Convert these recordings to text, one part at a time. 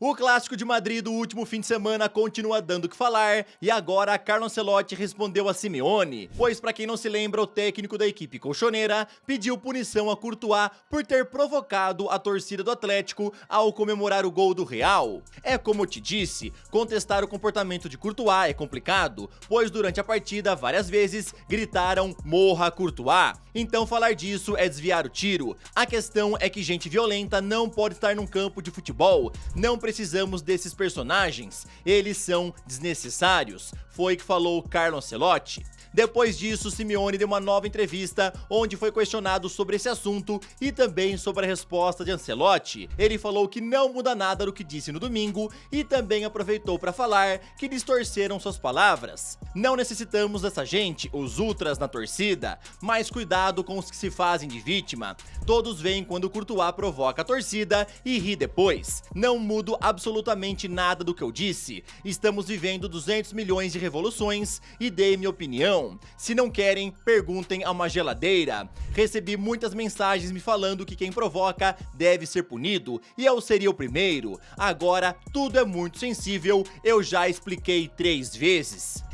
O clássico de Madrid do último fim de semana continua dando o que falar e agora Carlo Ancelotti respondeu a Simeone, pois para quem não se lembra, o técnico da equipe colchoneira pediu punição a Courtois por ter provocado a torcida do Atlético ao comemorar o gol do Real. É como eu te disse, contestar o comportamento de Courtois é complicado, pois durante a partida várias vezes gritaram "Morra Courtois", então falar disso é desviar o tiro. A questão é que gente violenta não pode estar num campo de futebol, não precisamos desses personagens, eles são desnecessários, foi o que falou Carlo Ancelotti. Depois disso, Simeone deu uma nova entrevista onde foi questionado sobre esse assunto e também sobre a resposta de Ancelotti. Ele falou que não muda nada do que disse no domingo e também aproveitou para falar que distorceram suas palavras. Não necessitamos dessa gente, os ultras na torcida, mas cuidado com os que se fazem de vítima. Todos veem quando Courtois provoca a torcida e ri depois. Não mudo absolutamente nada do que eu disse. Estamos vivendo 200 milhões de revoluções e dei minha opinião. Se não querem, perguntem a uma geladeira. Recebi muitas mensagens me falando que quem provoca deve ser punido, e eu seria o primeiro. Agora, tudo é muito sensível, eu já expliquei 3 vezes.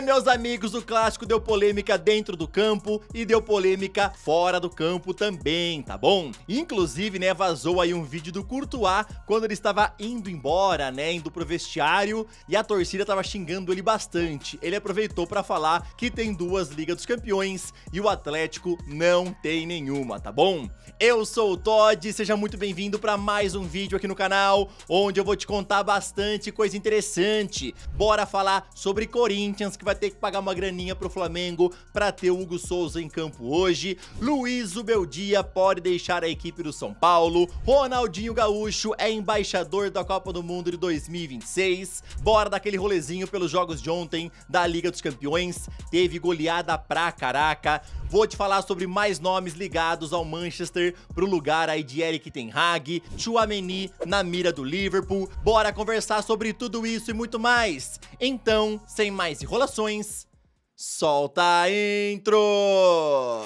Meus amigos, o clássico deu polêmica dentro do campo e deu polêmica fora do campo também, tá bom? Inclusive, né, vazou aí um vídeo do Courtois quando ele estava indo embora, né, indo pro vestiário, e a torcida tava xingando ele bastante. Ele aproveitou pra falar que tem 2 Ligas dos Campeões e o Atlético não tem nenhuma, tá bom? Eu sou o Todd, seja muito bem-vindo pra mais um vídeo aqui no canal, onde eu vou te contar bastante coisa interessante. Bora falar sobre Corinthians, que vai ter que pagar uma graninha pro Flamengo pra ter o Hugo Souza em campo hoje. Luiz Zubeldia pode deixar a equipe do São Paulo. Ronaldinho Gaúcho é embaixador da Copa do Mundo de 2026. Bora dar aquele rolezinho pelos jogos de ontem da Liga dos Campeões. Teve goleada pra caraca. Vou te falar sobre mais nomes ligados ao Manchester pro lugar aí de Erik ten Hag, Tchouaméni na mira do Liverpool. Bora conversar sobre tudo isso e muito mais. Então, sem mais enrolações, solta a intro!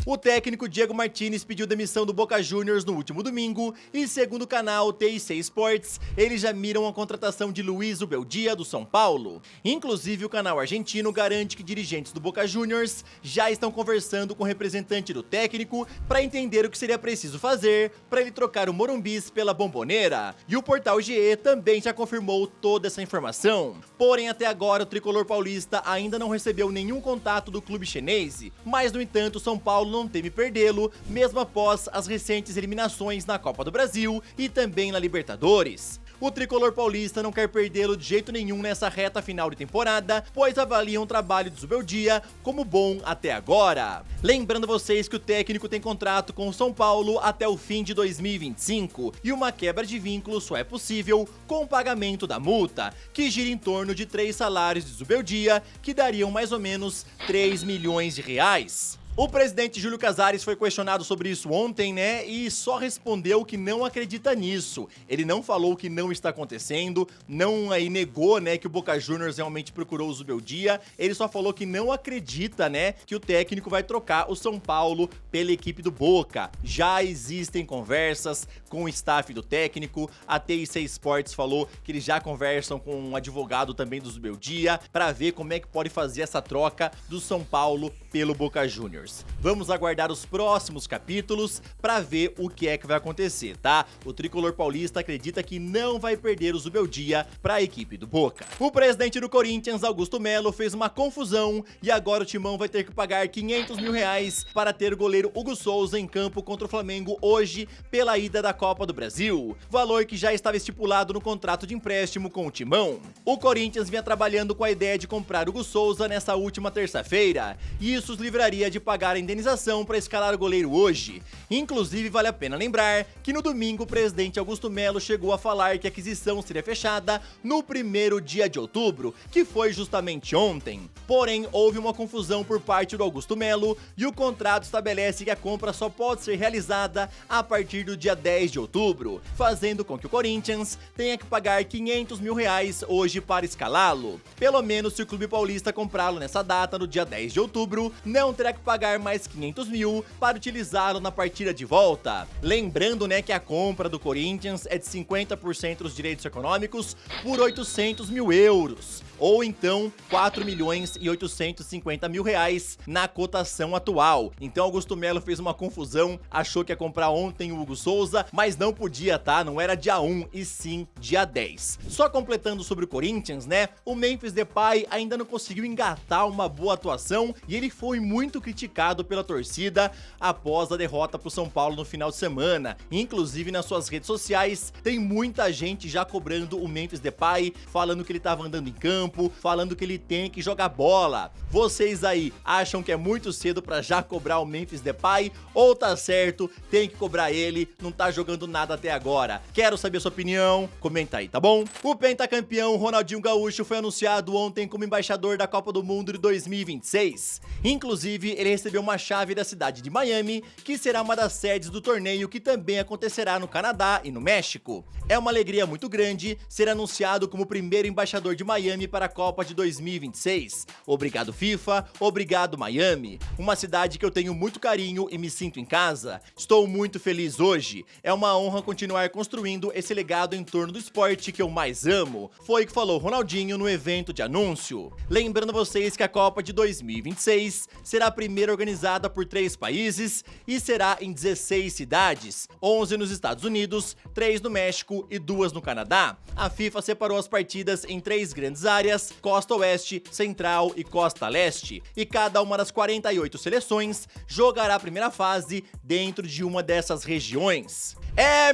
O técnico Diego Martínez pediu demissão do Boca Juniors no último domingo e, segundo o canal TIC Sports, eles já miram a contratação de Luiz Zubeldia do São Paulo. Inclusive, o canal argentino garante que dirigentes do Boca Juniors já estão conversando com o representante do técnico para entender o que seria preciso fazer para ele trocar o Morumbis pela Bombonera. E o portal GE também já confirmou toda essa informação. Porém, até agora, o tricolor paulista ainda não recebeu nenhum contato do clube chinês, mas, no entanto, o São Paulo não teme perdê-lo, mesmo após as recentes eliminações na Copa do Brasil e também na Libertadores. O tricolor paulista não quer perdê-lo de jeito nenhum nessa reta final de temporada, pois avaliam o trabalho de Zubeldia como bom até agora. Lembrando vocês que o técnico tem contrato com o São Paulo até o fim de 2025 e uma quebra de vínculo só é possível com o pagamento da multa, que gira em torno de 3 salários de Zubeldia, que dariam mais ou menos 3 milhões de reais. O presidente Júlio Casares foi questionado sobre isso ontem, né, e só respondeu que não acredita nisso. Ele não falou que não está acontecendo, não aí negou, né, que o Boca Juniors realmente procurou o Zubeldia. Ele só falou que não acredita, né, que o técnico vai trocar o São Paulo pela equipe do Boca. Já existem conversas com o staff do técnico, a TIC Sports falou que eles já conversam com um advogado também do Zubeldia para ver como é que pode fazer essa troca do São Paulo pelo Boca Juniors. Vamos aguardar os próximos capítulos para ver o que é que vai acontecer, tá? O tricolor paulista acredita que não vai perder o Zubeldia para a equipe do Boca. O presidente do Corinthians, Augusto Melo, fez uma confusão e agora o Timão vai ter que pagar 500 mil reais para ter o goleiro Hugo Souza em campo contra o Flamengo hoje pela ida da Copa do Brasil, valor que já estava estipulado no contrato de empréstimo com o Timão. O Corinthians vinha trabalhando com a ideia de comprar Hugo Souza nessa última terça-feira, e isso os livraria de pagar a indenização para escalar o goleiro hoje. Inclusive, vale a pena lembrar que no domingo o presidente Augusto Melo chegou a falar que a aquisição seria fechada no primeiro dia de outubro, que foi justamente ontem. Porém, houve uma confusão por parte do Augusto Melo e o contrato estabelece que a compra só pode ser realizada a partir do dia 10 de outubro, fazendo com que o Corinthians tenha que pagar 500 mil reais hoje para escalá-lo. Pelo menos se o clube paulista comprá-lo nessa data, no dia 10 de outubro, não terá que pagar pagar mais 500 mil para utilizá-lo na partida de volta. Lembrando, né, que a compra do Corinthians é de 50% dos direitos econômicos por 800 mil euros, ou então 4 milhões e 850 mil reais na cotação atual. Então Augusto Melo fez uma confusão, achou que ia comprar ontem o Hugo Souza, mas não podia, tá? Não era dia 1 e sim dia 10. Só completando sobre o Corinthians, né? O Memphis Depay ainda não conseguiu engatar uma boa atuação e ele foi muito criticado pela torcida após a derrota pro São Paulo no final de semana. Inclusive nas suas redes sociais tem muita gente já cobrando o Memphis Depay, falando que ele tava andando em campo, falando que ele tem que jogar bola. Vocês aí acham que é muito cedo pra já cobrar o Memphis Depay ou tá certo, tem que cobrar ele, não tá jogando nada até agora? Quero saber a sua opinião, comenta aí, tá bom? O pentacampeão Ronaldinho Gaúcho foi anunciado ontem como embaixador da Copa do Mundo de 2026. Inclusive, ele recebeu uma chave da cidade de Miami, que será uma das sedes do torneio que também acontecerá no Canadá e no México. É uma alegria muito grande ser anunciado como o primeiro embaixador de Miami para a Copa de 2026. Obrigado, FIFA, obrigado, Miami. Uma cidade que eu tenho muito carinho e me sinto em casa. Estou muito feliz hoje. É uma honra continuar construindo esse legado em torno do esporte que eu mais amo. Foi o que falou Ronaldinho no evento de anúncio. Lembrando vocês que a Copa de 2026 será a primeira organizada por 3 países e será em 16 cidades, 11 nos Estados Unidos, 3 no México e 2 no Canadá. A FIFA separou as partidas em 3 grandes áreas, Costa Oeste, Central e Costa Leste, e cada uma das 48 seleções jogará a primeira fase dentro de uma dessas regiões.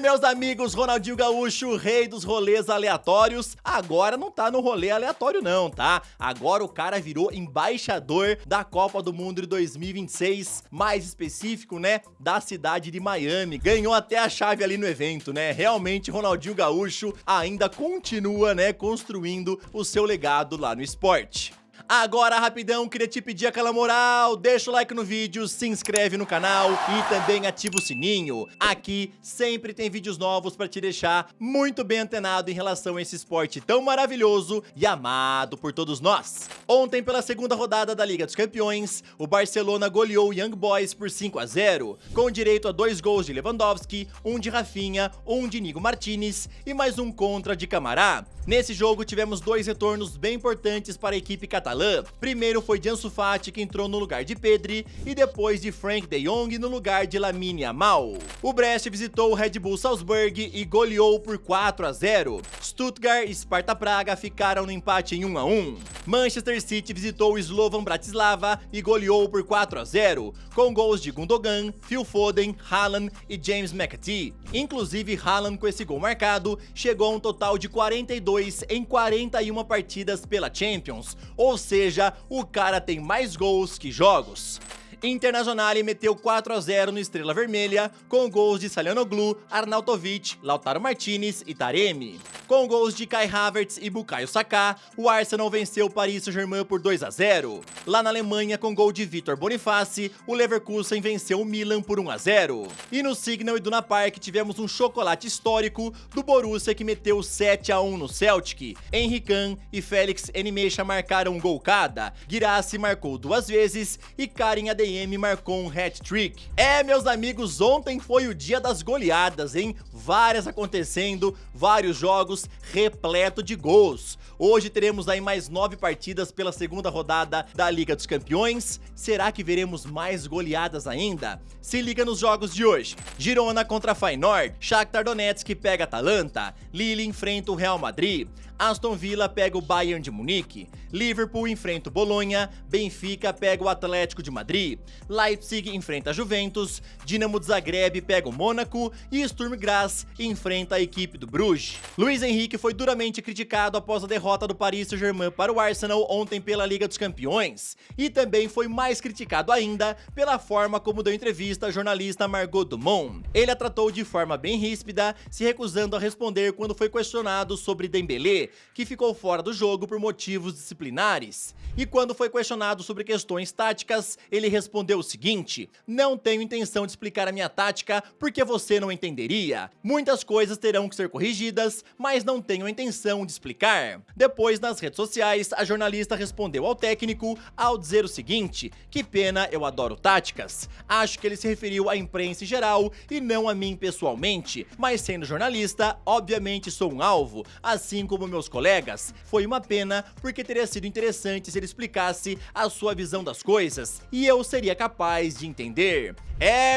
Meus amigos, Ronaldinho Gaúcho, rei dos rolês aleatórios, agora não tá no rolê aleatório não, tá? Agora o cara virou embaixador da Copa do Mundo de 2026, mais específico, né, da cidade de Miami. Ganhou até a chave ali no evento, né? Realmente, Ronaldinho Gaúcho ainda continua, né, construindo o seu legado lá no esporte. Agora, rapidão, queria te pedir aquela moral, deixa o like no vídeo, se inscreve no canal e também ativa o sininho. Aqui sempre tem vídeos novos pra te deixar muito bem antenado em relação a esse esporte tão maravilhoso e amado por todos nós. Ontem, pela segunda rodada da Liga dos Campeões, o Barcelona goleou o Young Boys por 5-0, com direito a 2 gols de Lewandowski, um de Rafinha, um de Nico Martínez e mais um contra de Camará. Nesse jogo tivemos 2 retornos bem importantes para a equipe catalã. Primeiro foi de Ansu Fati, que entrou no lugar de Pedri, e depois de Frank de Jong no lugar de Lamine Yamal. O Brest visitou o Red Bull Salzburg e goleou por 4-0. Stuttgart e Sparta Praga ficaram no empate em 1-1. Manchester City visitou o Slovan Bratislava e goleou por 4-0, com gols de Gundogan, Phil Foden, Haaland e James McAtee. Inclusive, Haaland, com esse gol marcado, chegou a um total de 42 em 41 partidas pela Champions, ou seja, o cara tem mais gols que jogos. Internazionale meteu 4-0 no Estrela Vermelha, com gols de Çalhanoğlu, Arnautovic, Lautaro Martinez e Taremi. Com gols de Kai Havertz e Bukayo Saka, o Arsenal venceu o Paris Saint-Germain por 2-0. Lá na Alemanha, com gol de Victor Boniface, o Leverkusen venceu o Milan por 1-0. E no Signal Iduna Park tivemos um chocolate histórico do Borussia, que meteu 7-1 no Celtic. Henry Khan e Félix Nmecha marcaram um gol cada, Guirassy marcou 2 vezes e Karim Adeyemi marcou um hat-trick. Meus amigos, ontem foi o dia das goleadas, hein? Várias acontecendo, vários jogos repleto de gols. Hoje teremos aí mais 9 partidas pela segunda rodada da Liga dos Campeões. Será que veremos mais goleadas ainda? Se liga nos jogos de hoje. Girona contra Feyenoord, Shakhtar Donetsk pega Atalanta, Lille enfrenta o Real Madrid, Aston Villa pega o Bayern de Munique, Liverpool enfrenta o Bolonha, Benfica pega o Atlético de Madrid, Leipzig enfrenta a Juventus, Dinamo de Zagreb pega o Mônaco e Sturm Graz enfrenta a equipe do Bruges. Luiz Henrique foi duramente criticado após a derrota do Paris Saint-Germain para o Arsenal ontem pela Liga dos Campeões, e também foi mais criticado ainda pela forma como deu entrevista à jornalista Margot Dumont. Ele a tratou de forma bem ríspida, se recusando a responder quando foi questionado sobre Dembélé, Dembélé, que ficou fora do jogo por motivos disciplinares. E quando foi questionado sobre questões táticas, ele respondeu o seguinte: "Não tenho intenção de explicar a minha tática porque você não entenderia. Muitas coisas terão que ser corrigidas, mas não tenho a intenção de explicar." Depois, nas redes sociais, a jornalista respondeu ao técnico ao dizer o seguinte: "Que pena, eu adoro táticas." Acho que ele se referiu à imprensa em geral e não a mim pessoalmente, mas sendo jornalista, obviamente sou um alvo, assim como meus colegas. Foi uma pena, porque teria sido interessante se ele explicasse a sua visão das coisas e eu seria capaz de entender.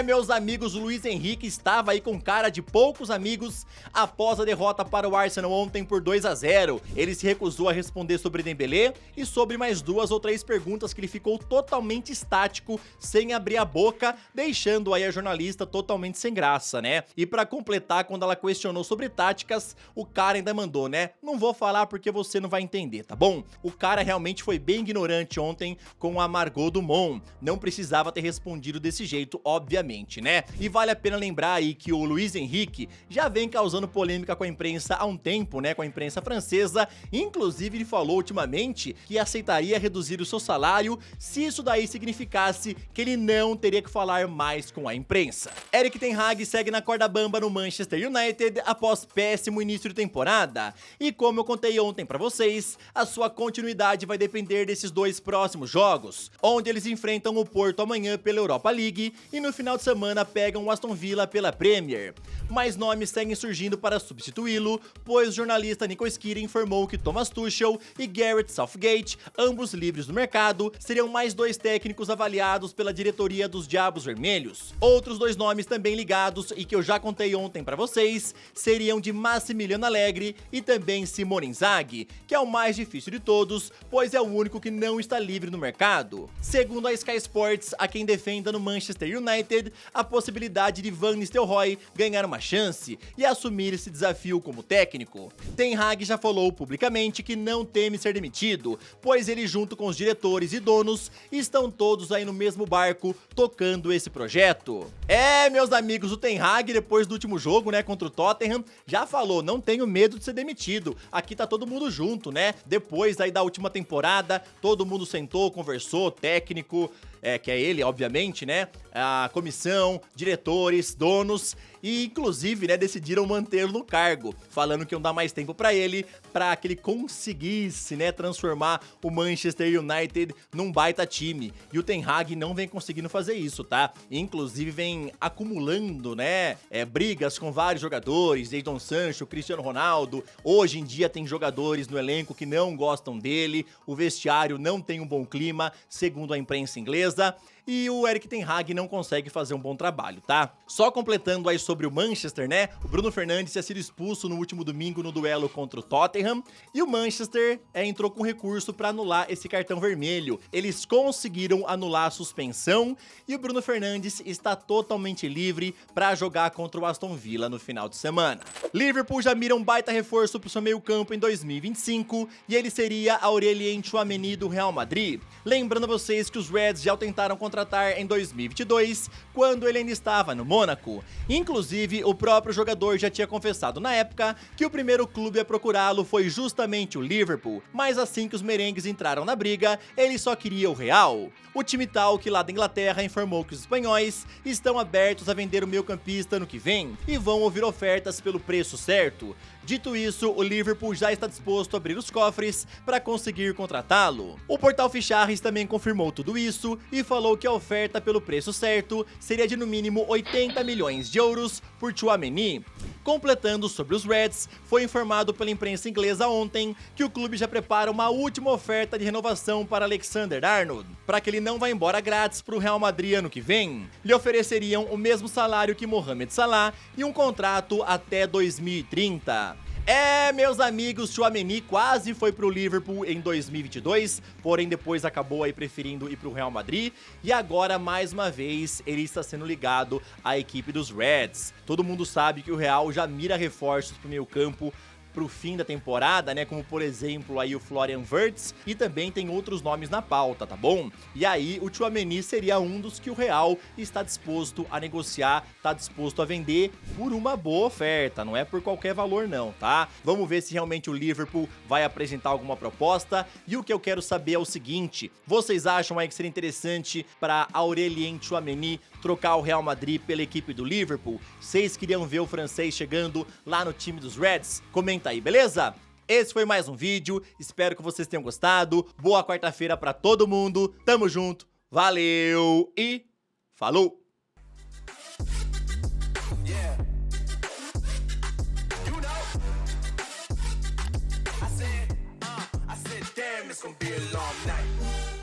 Meus amigos, o Luiz Henrique estava aí com cara de poucos amigos após a derrota para o Arsenal ontem por 2-0. Ele se recusou a responder sobre Dembélé e sobre mais 2 ou 3 perguntas que ele ficou totalmente estático, sem abrir a boca, deixando aí a jornalista totalmente sem graça, né? E pra completar, quando ela questionou sobre táticas, o cara ainda mandou, né? "Não vou falar porque você não vai entender, tá bom?" O cara realmente foi bem ignorante ontem com a Margot Dumont. Não precisava ter respondido desse jeito, obviamente, né? E vale a pena lembrar aí que o Luiz Henrique já vem causando polêmica com a imprensa há um tempo, né? Com a imprensa francesa. Inclusive, ele falou ultimamente que aceitaria reduzir o seu salário se isso daí significasse que ele não teria que falar mais com a imprensa. Erik ten Hag segue na corda bamba no Manchester United após péssimo início de temporada. E como eu contei ontem pra vocês, a sua continuidade vai depender desses 2 próximos jogos, onde eles enfrentam o Porto amanhã pela Europa League e no final de semana pegam o Aston Villa pela Premier. Mais nomes seguem surgindo para substituí-lo, pois o jornalista Nico Skira informou que Thomas Tuchel e Gareth Southgate, ambos livres do mercado, seriam mais 2 técnicos avaliados pela diretoria dos Diabos Vermelhos. Outros 2 nomes também ligados e que eu já contei ontem pra vocês seriam de Massimiliano Allegri e também Simone Inzaghi, que é o mais difícil de todos, pois é o único que não está livre no mercado. Segundo a Sky Sports, a quem defenda no Manchester United a possibilidade de Van Nistelrooy ganhar uma chance e assumir esse desafio como técnico. Ten Hag já falou publicamente que não teme ser demitido, pois ele junto com os diretores e donos estão todos aí no mesmo barco tocando esse projeto. Meus amigos, o Ten Hag depois do último jogo, né, contra o Tottenham, já falou: "Não tenho medo de ser demitido, aqui tá todo mundo junto", né? Depois aí da última temporada, todo mundo sentou, conversou, técnico, que é ele, obviamente, né? A comissão, diretores, donos e inclusive, né, decidiram mantê-lo no cargo, falando que iam dar mais tempo pra ele, pra que ele conseguisse, né, transformar o Manchester United num baita time. E o Ten Hag não vem conseguindo fazer isso, tá? Inclusive vem acumulando, né, brigas com vários jogadores, Jadon Sancho, Cristiano Ronaldo. Hoje em dia tem jogadores no elenco que não gostam dele, o vestiário não tem um bom clima, segundo a imprensa inglesa. E o Erik ten Hag não consegue fazer um bom trabalho, tá? Só completando aí sobre o Manchester, né? O Bruno Fernandes tinha sido expulso no último domingo no duelo contra o Tottenham e o Manchester entrou com recurso para anular esse cartão vermelho. Eles conseguiram anular a suspensão e o Bruno Fernandes está totalmente livre para jogar contra o Aston Villa no final de semana. Liverpool já mira um baita reforço para o seu meio-campo em 2025 e ele seria Aurélien Tchouaméni do Real Madrid. Lembrando a vocês que os Reds já tentaram contratar em 2022, quando ele ainda estava no Mônaco. Inclusive, o próprio jogador já tinha confessado na época que o primeiro clube a procurá-lo foi justamente o Liverpool, mas assim que os merengues entraram na briga, ele só queria o Real. O time tal que lá da Inglaterra informou que os espanhóis estão abertos a vender o meio-campista no que vem e vão ouvir ofertas pelo preço certo. Dito isso, o Liverpool já está disposto a abrir os cofres para conseguir contratá-lo. O portal Ficharris também confirmou tudo isso e falou que a oferta pelo preço certo seria de no mínimo 80 milhões de euros por Tchouaméni. Completando sobre os Reds, foi informado pela imprensa inglesa ontem que o clube já prepara uma última oferta de renovação para Alexander-Arnold, para que ele não vá embora grátis para o Real Madrid ano que vem. Lhe ofereceriam o mesmo salário que Mohamed Salah e um contrato até 2030. Meus amigos, Tchouaméni quase foi pro Liverpool em 2022, porém depois acabou aí preferindo ir pro Real Madrid e agora mais uma vez ele está sendo ligado à equipe dos Reds. Todo mundo sabe que o Real já mira reforços pro meio campo pro fim da temporada, né, como por exemplo aí o Florian Wirtz, e também tem outros nomes na pauta, tá bom? E aí o Tchouaméni seria um dos que o Real está disposto a negociar, tá disposto a vender por uma boa oferta, não é por qualquer valor não, tá? Vamos ver se realmente o Liverpool vai apresentar alguma proposta, e o que eu quero saber é o seguinte: vocês acham aí que seria interessante para Aurélien Tchouaméni trocar o Real Madrid pela equipe do Liverpool? Vocês queriam ver o francês chegando lá no time dos Reds? Comenta aí, beleza? Esse foi mais um vídeo, espero que vocês tenham gostado. Boa quarta-feira pra todo mundo, tamo junto, valeu e falou! It's gonna be a long night.